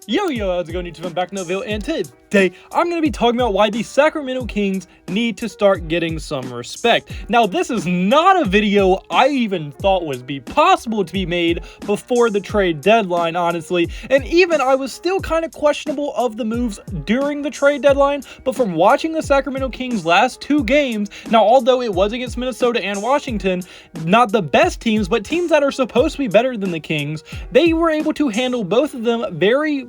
Yo, how's it going, YouTube? I'm back in the video, and today I'm going to be talking about why the Sacramento Kings need to start getting some respect. Now, this is not a video I even thought would be possible to be made before the trade deadline, honestly, and even I was still kind of questionable of the moves during the trade deadline, but from watching the Sacramento Kings last two games, now although it was against Minnesota and Washington, not the best teams, but teams that are supposed to be better than the Kings, they were able to handle both of them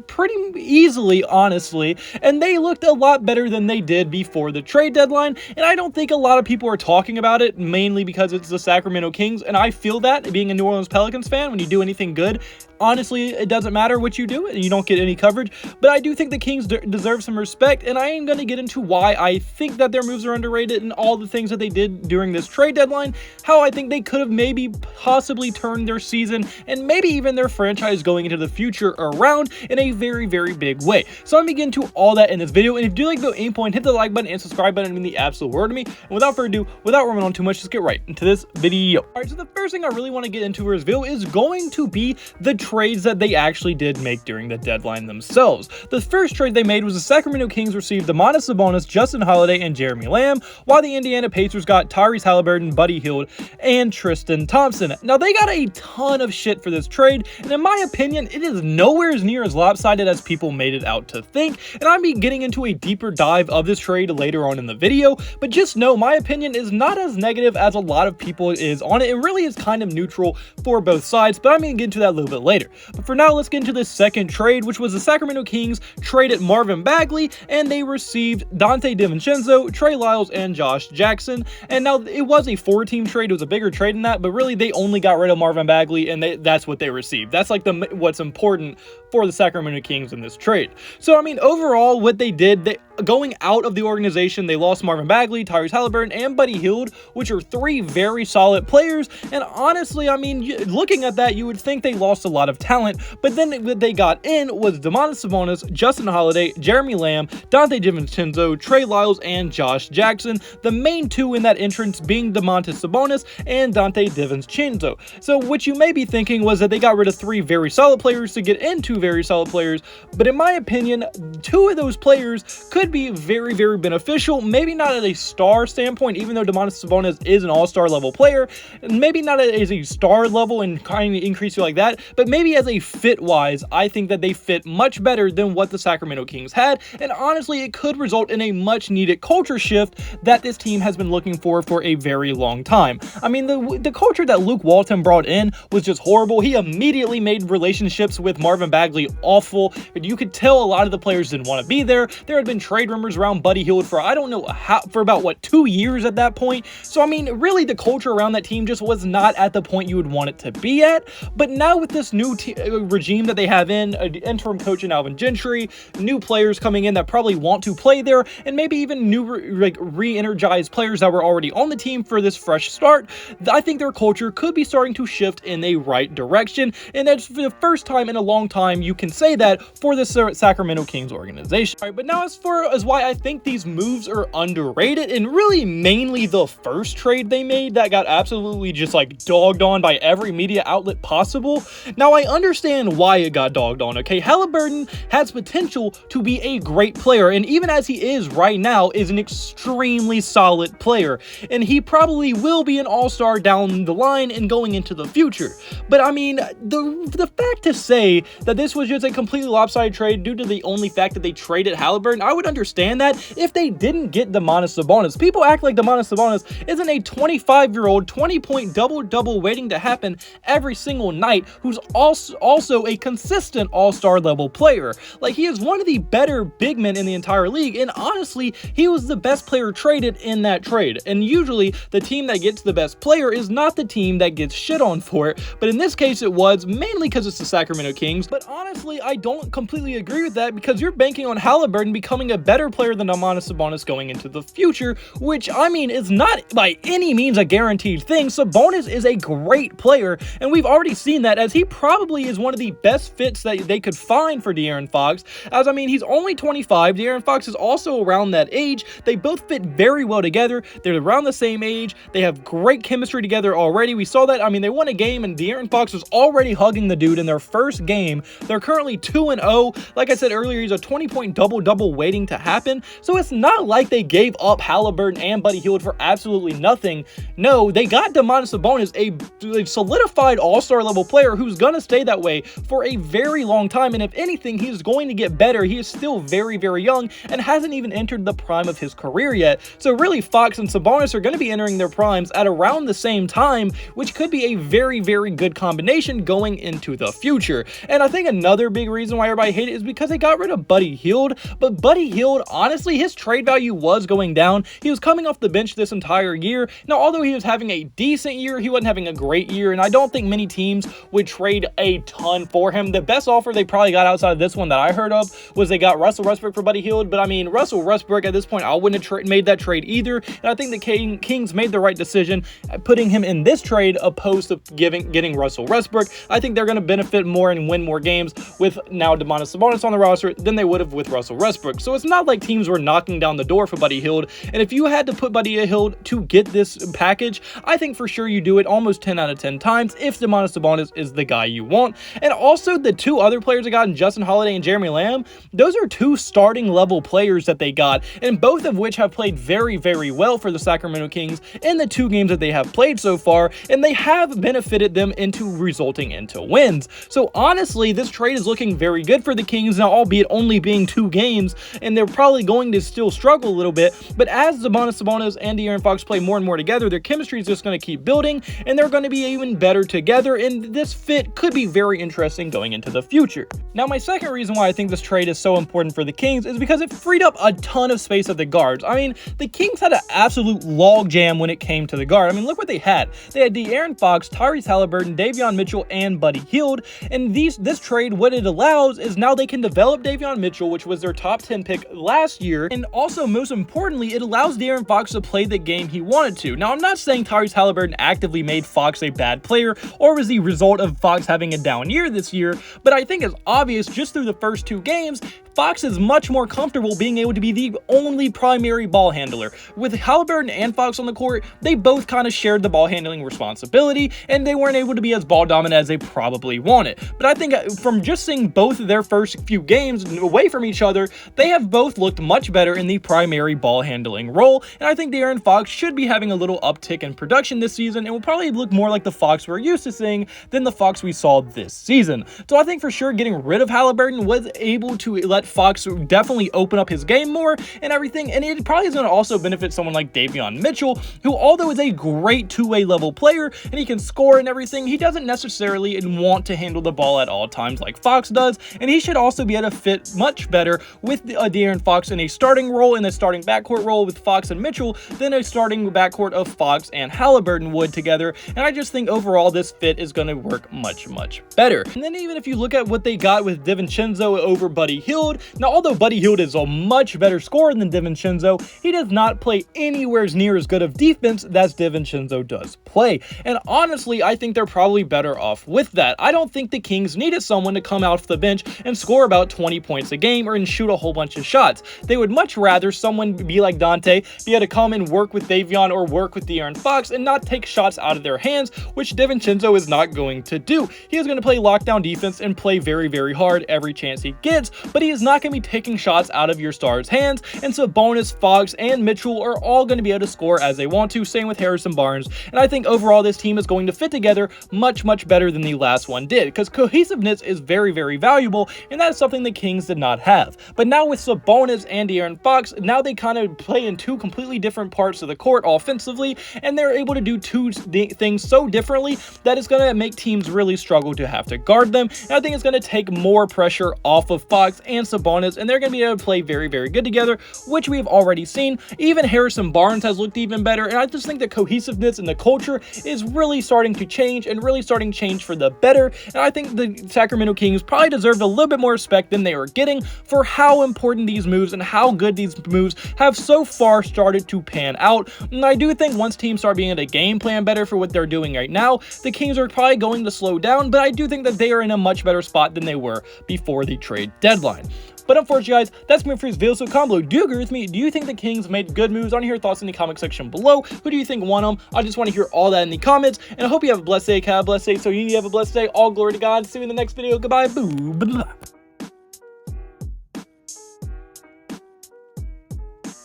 pretty easily, honestly, and they looked a lot better than they did before the trade deadline, and I don't think a lot of people are talking about it, mainly because it's the Sacramento Kings, and I feel that, being a New Orleans Pelicans fan, when you do anything good, honestly, it doesn't matter what you do, and you don't get any coverage, but I do think the Kings deserve some respect, and I am going to get into why I think that their moves are underrated and all the things that they did during this trade deadline, how I think they could have maybe possibly turned their season, and maybe even their franchise going into the future around in a very, very big way. So I'm going to get into all that in this video, and if you do like the video, aim point, hit the like button and subscribe button, mean the absolute world to me, and without further ado, without rambling on too much, let's get right into this video. Alright, so the first thing I really want to get into for this video is going to be the trades that they actually did make during the deadline themselves. The first trade they made was the Sacramento Kings received domantis, sabonis, Justin Holiday, and Jeremy Lamb, while the Indiana Pacers got Tyrese, Haliburton, Buddy Hield, and Tristan Thompson. Now, they got a ton of shit for this trade, and in my opinion, it is nowhere near as lopsided as people made it out to think, and I'll be getting into a deeper dive of this trade later on in the video, but just know my opinion is not as negative as a lot of people is on it. It really is kind of neutral for both sides, but I'm going to get into that a little bit later. But for now, let's get into the second trade, which was the Sacramento Kings traded Marvin Bagley, and they received Donte DiVincenzo, Trey Lyles, and Josh Jackson. And now, it was a four-team trade. It was a bigger trade than that, but really, they only got rid of Marvin Bagley, and that's what they received. That's like what's important for the Sacramento Kings in this trade. So, I mean, overall, what they did, going out of the organization, they lost Marvin Bagley, Tyrese Haliburton, and Buddy Hield, which are three very solid players. And honestly, I mean, looking at that, you would think they lost a lot of talent, but then what they got in was domantis Sabonis, Justin Holiday, Jeremy Lamb, Donte DiVincenzo, Trey Lyles, and Josh Jackson. The main two in that entrance being domantis Sabonis and Donte DiVincenzo. So what you may be thinking was that they got rid of three very solid players to get into very solid players, but in my opinion, two of those players could be very, very beneficial. Maybe not at a star standpoint, even though domantis Sabonis is an all-star level player, and maybe not as a star level and kind of increase you like that, but maybe as a fit-wise, I think that they fit much better than what the Sacramento Kings had, and honestly, it could result in a much-needed culture shift that this team has been looking for a very long time. I mean, the culture that Luke Walton brought in was just horrible. He immediately made relationships with Marvin Bagley awful. You could tell a lot of the players didn't want to be there. There had been trade rumors around Buddy Hield for I don't know how, for about what, 2 years at that point. So I mean, really the culture around that team just was not at the point you would want it to be at. But now with this new regime that they have in, an interim coach in Alvin Gentry, new players coming in that probably want to play there, and maybe even new re-energized players that were already on the team for this fresh start, I think their culture could be starting to shift in the right direction, and that's for the first time in a long time you can say that for the Sacramento Kings organization. All right, but now as far as why I think these moves are underrated, and really mainly the first trade they made that got absolutely just like dogged on by every media outlet possible. Now, I understand why it got dogged on, okay? Haliburton has potential to be a great player, and even as he is right now, is an extremely solid player, and he probably will be an all-star down the line and going into the future. But I mean, the fact to say that this was just a completely lopsided trade due to the only fact that they traded Haliburton, I would understand that if they didn't get domantis Sabonis. People act like domantis Sabonis isn't a 25-year-old 20-point double-double waiting to happen every single night, who's also a consistent all-star level player. Like, he is one of the better big men in the entire league, and honestly, he was the best player traded in that trade. And usually, the team that gets the best player is not the team that gets shit on for it, but in this case, it was mainly because it's the Sacramento Kings. But honestly, I don't completely agree with that, because you're banking on Haliburton becoming a better player than domantis Sabonis going into the future, which, I mean, is not by any means a guaranteed thing. Sabonis is a great player, and we've already seen that, as he probably is one of the best fits that they could find for DeAaron Fox, as I mean, he's only 25, DeAaron Fox is also around that age. They both fit very well together, they're around the same age, they have great chemistry together already. We saw that, I mean, they won a game and DeAaron Fox was already hugging the dude in their first game. They're currently 2-0. Like I said earlier, he's a 20-point double-double waiting to happen, so it's not like they gave up Haliburton and Buddy Hield for absolutely nothing. No, they got domantis Sabonis, a solidified all-star level player who's gonna stay that way for a very long time, and if anything, he's going to get better. He is still very, very young and hasn't even entered the prime of his career yet. So really, Fox and Sabonis are going to be entering their primes at around the same time, which could be a very, very good combination going into the future. And I think another big reason why everybody hated it is because they got rid of Buddy Hield. But Buddy Hield, honestly, his trade value was going down. He was coming off the bench this entire year. Now, although he was having a decent year, he wasn't having a great year, and I don't think many teams would trade a ton for him. The best offer they probably got outside of this one that I heard of was they got Russell Westbrook for Buddy Hield, but I mean, Russell Westbrook at this point, I wouldn't have made that trade either, and I think the Kings made the right decision putting him in this trade opposed to getting Russell Westbrook. I think they're going to benefit more and win more games with now domantis Sabonis on the roster than they would have with Russell Westbrook. So it's not like teams were knocking down the door for Buddy Hield, and if you had to put Buddy Hield to get this package, I think for sure you do it almost 10 out of 10 times if domantis Sabonis is the guy you want. And also the two other players I got in Justin Holiday and Jeremy Lamb, those are two starting level players that they got, and both of which have played very, very well for the Sacramento Kings in the 2 games that they have played so far, and they have benefited them into resulting into wins. So honestly, this trade is looking very good for the Kings now, albeit only being 2 games, and they're probably going to still struggle a little bit, but as domantis Sabonis and DeAaron Fox play more and more together, their chemistry is just going to keep building, and they're going to be even better together, and this fit could be very interesting going into the future. Now, my second reason why I think this trade is so important for the Kings is because it freed up a ton of space at the guards. I mean, the Kings had an absolute log jam when it came to the guard. I mean, look what they had. They had DeAaron Fox, Tyrese Haliburton, Davion Mitchell, and Buddy Hield, and this trade, what it allows is now they can develop Davion Mitchell, which was their top 10 pick last year, and also, most importantly, it allows DeAaron Fox to play the game he wanted to. Now, I'm not saying Tyrese Haliburton actively made Fox a bad player, or was the result of Fox having a down year this year, but I think it's obvious just through the first 2 games, Fox is much more comfortable being able to be the only primary ball handler. With Haliburton and Fox on the court, they both kind of shared the ball handling responsibility, and they weren't able to be as ball dominant as they probably wanted. But I think from just seeing both of their first few games away from each other, they have both looked much better in the primary ball handling role, and I think DeAaron Fox should be having a little uptick in production this season, and will probably look more like the Fox we're used to seeing than the Fox we saw this season. So I think for sure getting rid of Haliburton was able to let Fox definitely open up his game more and everything, and it probably is going to also benefit someone like Davion Mitchell, who although is a great two-way level player and he can score and everything, he doesn't necessarily want to handle the ball at all times like Fox does, and he should also be able to fit much better with DeAaron Fox in a starting role, in a starting backcourt role with Fox and Mitchell, than a starting backcourt of Fox and Haliburton would together, and I just think overall this fit is going to work much, much better. And then even if you look at what they got with DiVincenzo over Buddy Hield, now although Buddy Hield is a much better scorer than DiVincenzo, he does not play anywhere near as good of defense as DiVincenzo does play, and honestly, I think they're probably better off with that. I don't think the Kings needed someone to come off the bench and score about 20 points a game or shoot a whole bunch of shots. They would much rather someone be like Donte, be able to come and work with Davion or work with DeAaron Fox and not take shots out of their hands, which DiVincenzo is not going to do. He is going to play lockdown defense and play very, very hard every chance he gets, but he is not going to be taking shots out of your stars' hands, and Sabonis, Fox, and Mitchell are all going to be able to score as they want to, same with Harrison Barnes, and I think overall this team is going to fit together much, much better than the last one did, because cohesiveness is very, very valuable, and that is something the Kings did not have. But now with Sabonis and DeAaron Fox, now they kind of play in 2 completely different parts of the court offensively, and they're able to do 2 things so differently that it's going to make teams really struggle to have to guard them, and I think it's going to take more pressure off of Fox and Sabonis, and they're going to be able to play very, very good together, which we've already seen. Even Harrison Barnes has looked even better, and I just think the cohesiveness and the culture is really starting to change, and really starting to change for the better. And I think the Sacramento Kings probably deserve a little bit more respect than they are getting for how important these moves and how good these moves have so far started to pan out. And I do think once teams start being able to game plan better for what they're doing right now, the Kings are probably going to slow down, but I do think that they are in a much better spot than they were before the trade deadline. But unfortunately, guys, that's me for this video. So comment below, do you agree with me? Do you think the Kings made good moves? I want to hear your thoughts in the comment section below. Who do you think won them? I just want to hear all that in the comments. And I hope you have a blessed day. Have a blessed day. So you need to have a blessed day. All glory to God. See you in the next video. Goodbye. Boo. Blah.